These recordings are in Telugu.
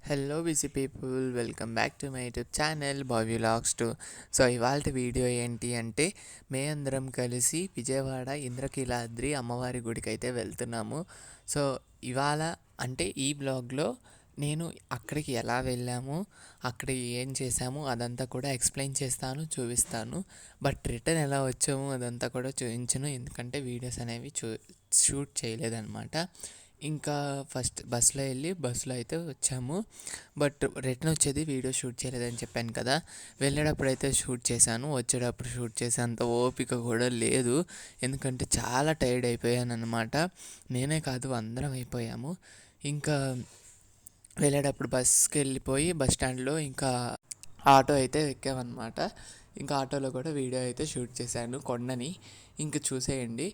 Hello busy people, welcome back to my YouTube channel boy vlogs 2. So ఇవాళ వీడియో ఏంటి అంటే, అందరం కలిసి విజయవాడ ఇంద్రకీలాద్రి అమ్మవారి గుడికి అయితే వెళ్తున్నాము. సో ఇవాళ అంటే ఈ బ్లాగ్లో నేను అక్కడికి ఎలా వెళ్ళాము, అక్కడ ఏం చేసాము అదంతా కూడా ఎక్స్ప్లెయిన్ చేస్తాను, చూపిస్తాను. బట్ రిటర్న్ ఎలా వచ్చాము అదంతా కూడా చూపించను, ఎందుకంటే వీడియోస్ అనేవి షూట్ చేయలేదన్నమాట. ఇంకా ఫస్ట్ బస్సులో వెళ్ళి బస్సులో అయితే వచ్చాము. బట్ రిటర్న్ వచ్చేది వీడియో షూట్ చేయలేదని చెప్పాను కదా. వెళ్ళేటప్పుడు అయితే షూట్ చేశాను, వచ్చేటప్పుడు షూట్ చేసే అంత ఓపిక కూడా లేదు, ఎందుకంటే చాలా టైర్డ్ అయిపోయాను అనమాట. నేనే కాదు, అందరం అయిపోయాము. ఇంకా వెళ్ళేటప్పుడు బస్కి వెళ్ళిపోయి బస్ స్టాండ్లో ఇంకా ఆటో అయితే ఎక్కామన్నమాట. ఇంకా ఆటోలో కూడా వీడియో అయితే షూట్ చేశాను కొండని. ఇంక చూసేయండి.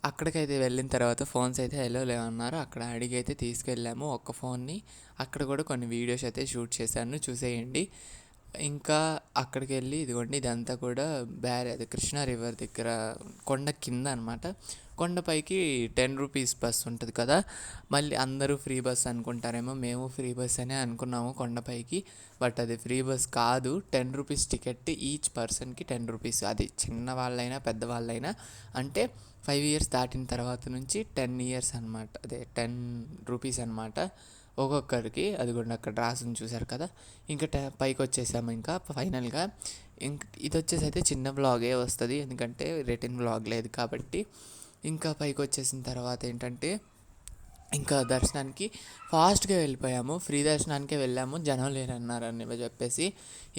అక్కడికైతే వెళ్ళిన తర్వాత ఫోన్స్ అయితే ఎలా లేవన్నారు, అక్కడ అడిగి అయితే తీసుకెళ్ళాము ఒక్క ఫోన్ని. అక్కడ కూడా కొన్ని వీడియోస్ అయితే షూట్ చేశాను, చూసేయండి. ఇంకా అక్కడికి వెళ్ళి ఇదిగోండి, ఇదంతా కూడా అది కృష్ణా రివర్ దగ్గర కొండ కింద అనమాట. కొండపైకి 10 రూపీస్ బస్ ఉంటుంది కదా, మళ్ళీ అందరూ ఫ్రీ బస్ అనుకుంటారేమో, మేము ఫ్రీ బస్ అనే అనుకున్నాము కొండపైకి. బట్ అది ఫ్రీ బస్ కాదు, 10 రూపీస్ టికెట్, ఈచ్ పర్సన్కి 10 రూపీస్. అది చిన్న వాళ్ళైనా పెద్దవాళ్ళైనా, అంటే 5 ఇయర్స్ దాటిన తర్వాత నుంచి 10 ఇయర్స్ అనమాట, అదే 10 రూపీస్ అనమాట ఒక్కొక్కరికి. అది కూడా అక్కడ రాసుని చూసారు కదా. ఇంకా పైకి వచ్చేసాము. ఇంకా ఫైనల్గా ఇది వచ్చేసి అయితే చిన్న వ్లాగే వస్తుంది, ఎందుకంటే రిటర్న్ వ్లాగ్ లేదు కాబట్టి. ఇంకా పైకి వచ్చేసిన తర్వాత ఏంటంటే, ఇంకా దర్శనానికి ఫాస్ట్గా వెళ్ళిపోయాము. ఫ్రీ దర్శనానికే వెళ్ళాము, జనం లేరన్నారని చెప్పేసి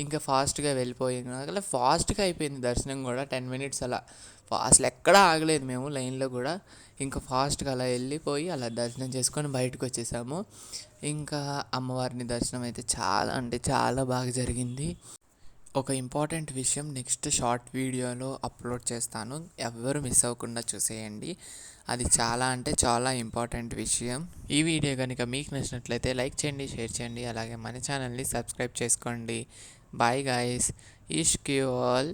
ఇంకా ఫాస్ట్గా వెళ్ళిపోయిన ఫాస్ట్గా అయిపోయింది దర్శనం కూడా. 10 మినిట్స్ అలా అసలు ఎక్కడా ఆగలేదు మేము లైన్లో కూడా. ఇంకా ఫాస్ట్గా అలా వెళ్ళిపోయి అలా దర్శనం చేసుకొని బయటకు వచ్చేసాము. ఇంకా అమ్మవారిని దర్శనం అయితే చాలా అంటే చాలా బాగా జరిగింది. ఒక ఇంపార్టెంట్ విషయం నెక్స్ట్ షార్ట్ వీడియోలో అప్లోడ్ చేస్తాను, ఎవ్వరు మిస్ అవ్వకుండా చూసేయండి. అది చాలా అంటే చాలా ఇంపార్టెంట్ విషయం. ఈ వీడియో కనుక మీకు నచ్చినట్లయితే లైక్ చేయండి, షేర్ చేయండి, అలాగే మన ఛానల్ని సబ్స్క్రైబ్ చేసుకోండి. బాయ్ గాయస్, ఇష్క్ యూ ఆల్.